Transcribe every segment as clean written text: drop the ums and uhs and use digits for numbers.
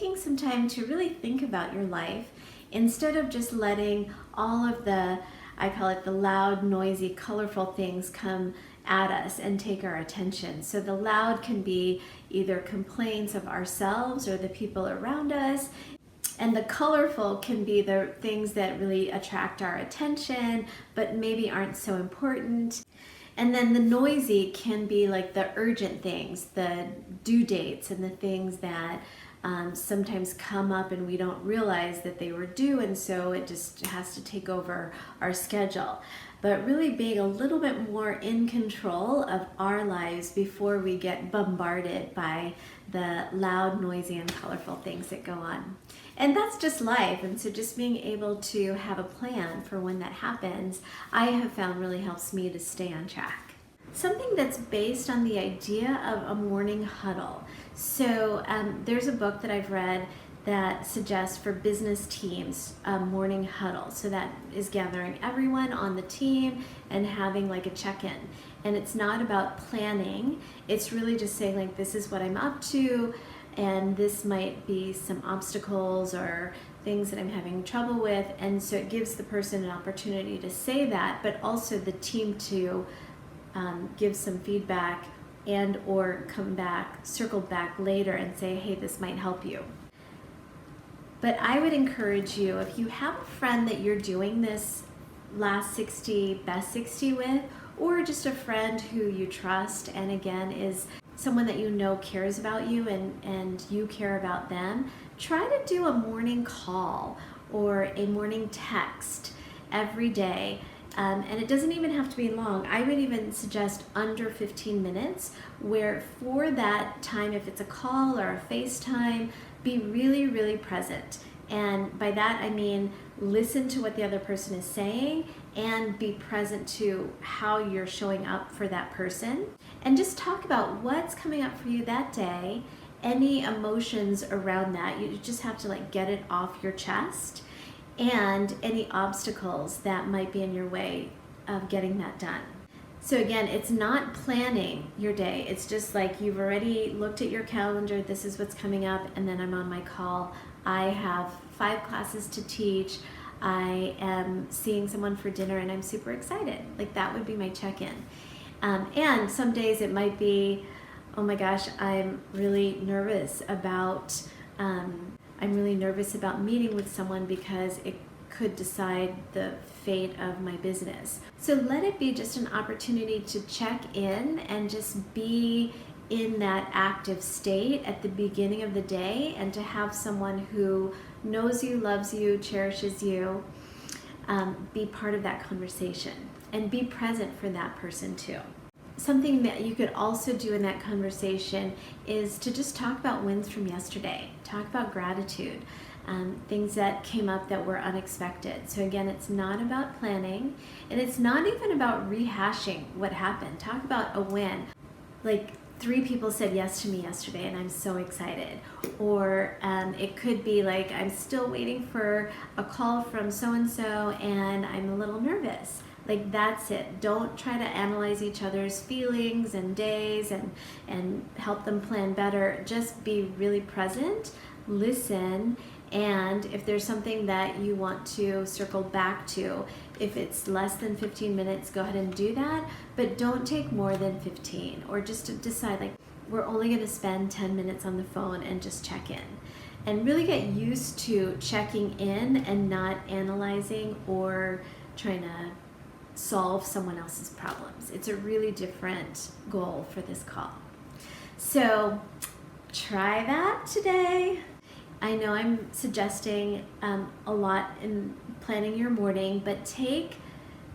taking some time to really think about your life instead of just letting all of the, I call it the loud, noisy, colorful things come at us and take our attention. So the loud can be either complaints of ourselves or the people around us, and the colorful can be the things that really attract our attention but maybe aren't so important. And then the noisy can be like the urgent things, the due dates and the things that sometimes come up and we don't realize that they were due, and so it just has to take over our schedule. But really being a little bit more in control of our lives before we get bombarded by the loud, noisy, and colorful things that go on. And that's just life, and so just being able to have a plan for when that happens, I have found really helps me to stay on track. Something that's based on the idea of a morning huddle. So there's a book that I've read that suggests for business teams a morning huddle. So that is gathering everyone on the team and having like a check-in. And it's not about planning, it's really just saying like, this is what I'm up to, and this might be some obstacles or things that I'm having trouble with. And so it gives the person an opportunity to say that, but also the team to give some feedback and or come back, circle back later and say, hey, this might help you. But I would encourage you, if you have a friend that you're doing this last 60, best 60 with, or just a friend who you trust and again is someone that you know cares about you and you care about them, try to do a morning call or a morning text every day. And it doesn't even have to be long. I would even suggest under 15 minutes, where for that time, if it's a call or a FaceTime, be really, really present. And by that, I mean, listen to what the other person is saying and be present to how you're showing up for that person. And just talk about what's coming up for you that day, any emotions around that. You just have to like get it off your chest, and any obstacles that might be in your way of getting that done. So again, it's not planning your day. It's just like you've already looked at your calendar, this is what's coming up, and then I'm on my call. I have 5 classes to teach. I am seeing someone for dinner and I'm super excited. Like that would be my check-in. And some days it might be, oh my gosh, I'm really nervous about meeting with someone because it could decide the fate of my business. So let it be just an opportunity to check in and just be in that active state at the beginning of the day, and to have someone who knows you, loves you, cherishes you, be part of that conversation and be present for that person too. Something that you could also do in that conversation is to just talk about wins from yesterday. Talk about gratitude, things that came up that were unexpected. So again, it's not about planning, and it's not even about rehashing what happened. Talk about a win. Like 3 people said yes to me yesterday and I'm so excited. Or it could be like, I'm still waiting for a call from so-and-so and I'm a little nervous. Like that's it. Don't try to analyze each other's feelings and days and help them plan better. Just be really present, listen, and if there's something that you want to circle back to, if it's less than 15 minutes, go ahead and do that, but don't take more than 15, or just to decide like, we're only going to spend 10 minutes on the phone and just check in. And really get used to checking in and not analyzing or trying to solve someone else's problems. It's a really different goal for this call. So try that today. I know I'm suggesting a lot in planning your morning, but take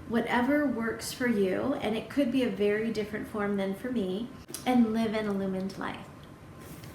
whatever works for you, and it could be a very different form than for me, and live an illumined life.